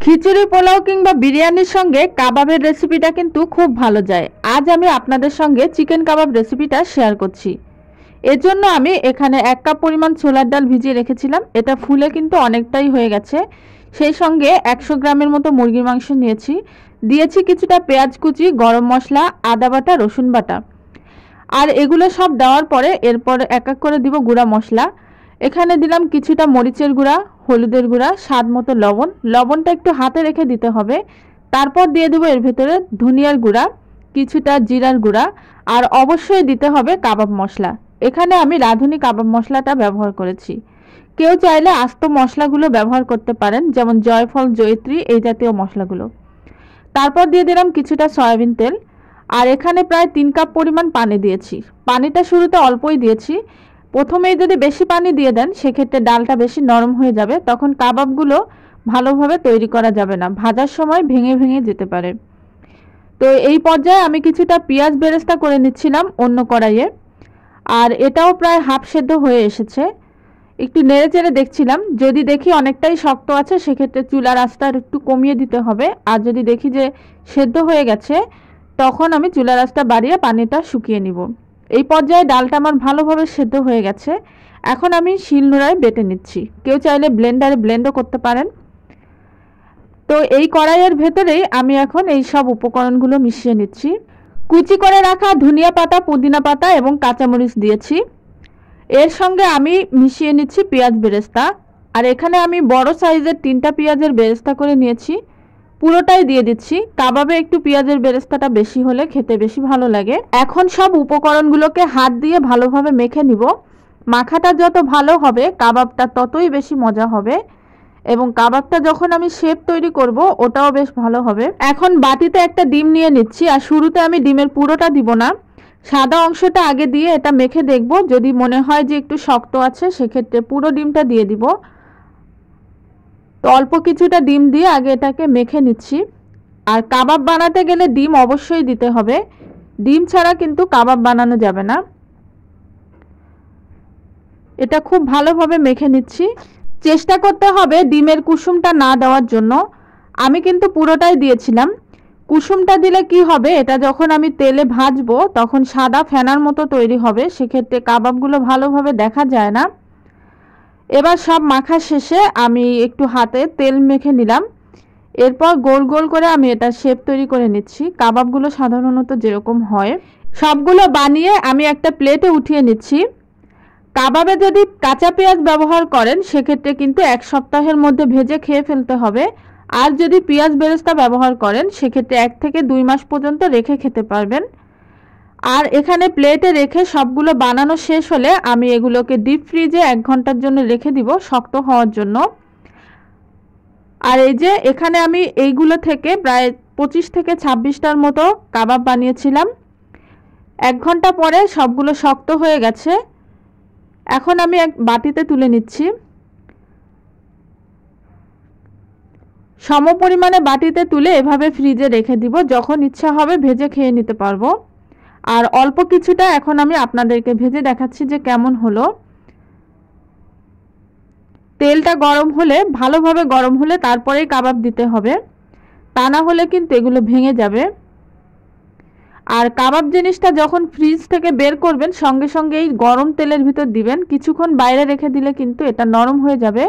খিচুড়ি, পোলাও কিংবা বিরিয়ানির সঙ্গে কাবাবের রেসিপিটা কিন্তু খুব ভালো যায়। আজ আমি আপনাদের সঙ্গে চিকেন কাবাব রেসিপিটা শেয়ার করছি। এর জন্য আমি এখানে 1 কাপ পরিমাণ ছোলার ডাল ভিজিয়ে রেখেছিলাম। এটা ফুলে কিন্তু অনেকটাই হয়ে গেছে। সেই সঙ্গে 100 গ্রামের মতো মুরগির মাংস নিয়েছি। দিয়েছি কিছুটা পেঁয়াজ কুচি, গরম মশলা, আদা বাটা, রসুন বাটা। আর এগুলো সব দেওয়ার পরে এরপর এক এক করে দিব গুঁড়া মশলা। এখানে দিলাম কিছুটা মরিচের গুঁড়া, হলুদের গুঁড়া, স্বাদ মতো লবণ। লবণটা একটু হাতে রেখে দিতে হবে। তারপর দিয়ে দেবো এর ভেতরে ধনিয়ার গুঁড়া, কিছুটা জিরার গুঁড়া, আর অবশ্যই দিতে হবে কাবাব মশলা। এখানে আমি রাঁধুনি কাবাব মশলাটা ব্যবহার করেছি। কেউ চাইলে আস্ত মশলাগুলো ব্যবহার করতে পারেন, যেমন জয়ফল, জয়িত্রী, এই জাতীয় মশলাগুলো। তারপর দিয়ে দিলাম কিছুটা সয়াবিন তেল। আর এখানে প্রায় 3 কাপ পরিমাণ পানি দিয়েছি। পানিটা শুরুতে অল্পই দিয়েছি। প্রথমেই যদি বেশি পানি দিয়ে দেন সেক্ষেত্রে ডালটা বেশি নরম হয়ে যাবে, তখন কাবাবগুলো ভালোভাবে তৈরি করা যাবে না, ভাজার সময় ভেঙে ভেঙে যেতে পারে। তো এই পর্যায়ে আমি কিছুটা পেঁয়াজ বেরেস্তা করে নিচ্ছিলাম অন্য কড়াইয়ে। আর এটাও প্রায় হাফ সেদ্ধ হয়ে এসেছে। একটু নেড়ে চেড়ে দেখছিলাম, যদি দেখি অনেকটাই শক্ত আছে সেক্ষেত্রে চুলার আঁচটা একটু কমিয়ে দিতে হবে। আর যদি দেখি যে সেদ্ধ হয়ে গেছে তখন আমি চুলার আঁচটা বাড়িয়ে পানিটা শুকিয়ে নিব। এই পর্যায়ে ডালটা আমার ভালোভাবে সেদ্ধ হয়ে গেছে। এখন আমি শিলনোড়ায় বেটে নিচ্ছি। কেউ চাইলে ব্লেন্ডারে ব্লেন্ডও করতে পারেন। তো এই কড়াইয়ের ভেতরেই আমি এখন এই সব উপকরণগুলো মিশিয়ে নিচ্ছি। কুচি করে রাখা ধনিয়া পাতা, পুদিনা পাতা এবং কাঁচামরিচ দিয়েছি। এর সঙ্গে আমি মিশিয়ে নিচ্ছি পেঁয়াজ বেরেস্তা। আর এখানে আমি বড় সাইজের 3টা পেঁয়াজের বেরেস্তা করে নিয়েছি, পুরোটাই দিয়ে দিচ্ছি। কাবাবে একটু পেঁয়াজের বেরেস্তাটা বেশি হলে খেতে বেশি ভালো লাগে। এখন সব উপকরণগুলোকে হাত দিয়ে ভালোভাবে মেখে নিব। মাখাটা যত ভালো হবে কাবাবটা ততই বেশি মজা হবে, এবং কাবাবটা যখন আমি শেপ তৈরি করব ওটাও বেশ ভালো হবে। এখন বাটিতে একটা ডিম নিয়ে নিচ্ছি। আর শুরুতে আমি ডিমের পুরোটা দিব না, সাদা অংশটা আগে দিয়ে এটা মেখে দেখব। যদি মনে হয় যে একটু শক্ত আছে সেক্ষেত্রে পুরো ডিমটা দিয়ে দিব। তো অল্প কিছুটা ডিম দিয়ে আগে এটাকে মেখে নিচ্ছি। আর কাবাব বানাতে গেলে ডিম অবশ্যই দিতে হবে, ডিম ছাড়া কিন্তু কাবাব বানানো যাবে না। এটা খুব ভালোভাবে মেখে নিচ্ছি। চেষ্টা করতে হবে ডিমের কুসুমটা না দেওয়ার জন্য। আমি কিন্তু পুরোটাই দিয়েছিলাম। কুসুমটা দিলে কি হবে, এটা যখন আমি তেলে ভাজবো তখন সাদা ফেনার মতো তৈরি হবে, সেক্ষেত্রে কাবাবগুলো ভালোভাবে দেখা যায় না। এবার সব মাখা শেষে আমি একটু হাতে তেল মেখে নিলাম। এরপর গোল গোল করে আমি এটা শেপ তৈরি করে নিচ্ছি, কাবাবগুলো সাধারণত যেরকম হয়। সবগুলো বানিয়ে আমি একটা প্লেটে উঠিয়ে নিচ্ছি। কাবাবে যদি কাঁচা পেঁয়াজ ব্যবহার করেন সেক্ষেত্রে কিন্তু 1 সপ্তাহের মধ্যে ভেজে খেয়ে ফেলতে হবে। আর যদি পেঁয়াজ বেরেস্তা ব্যবহার করেন সেক্ষেত্রে 1 থেকে 2 মাস পর্যন্ত রেখে খেতে পারবেন। আর এখানে প্লেটে রেখে সবগুলো বানানো শেষ হলে আমি এগুলোকে ডিপ ফ্রিজে 1 ঘন্টার জন্য রেখে দিব শক্ত হওয়ার জন্য। আর এই যে এখানে আমি এইগুলো থেকে প্রায় 25 থেকে 26টার মতো কাবাব বানিয়েছিলাম। 1 ঘন্টা পরে সবগুলো শক্ত হয়ে গেছে। এখন আমি এক বাটিতে তুলে নিচ্ছি। সমপরিমাণে বাটিতে তুলে এভাবে ফ্রিজে রেখে দিব, যখন ইচ্ছা হবে ভেজে খেয়ে নিতে পারবো। আর অল্প কিছুটা এখন আমি আপনাদেরকে ভেজে দেখাচ্ছি যে কেমন হলো। তেলটা গরম হলে, ভালোভাবে গরম হলে তারপরেই কাবাব দিতে হবে, তা না হলে কিন্তু এগুলো ভেঙে যাবে। আর কাবাব জিনিসটা যখন ফ্রিজ থেকে বের করবেন সঙ্গে সঙ্গে এই গরম তেলের ভিতর দিবেন। কিছুক্ষণ বাইরে রেখে দিলে কিন্তু এটা নরম হয়ে যাবে,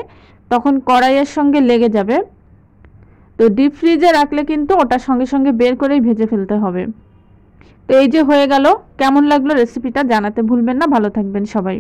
তখন কড়াইয়ের সঙ্গে লেগে যাবে। তো ডিপ ফ্রিজে রাখলে কিন্তু ওটা সঙ্গে সঙ্গে বের করেই ভেজে ফেলতে হবে। তো এই যে হয়ে গেল। কেমন লাগলো রেসিপিটা জানাতে ভুলবেন না। ভালো থাকবেন সবাই।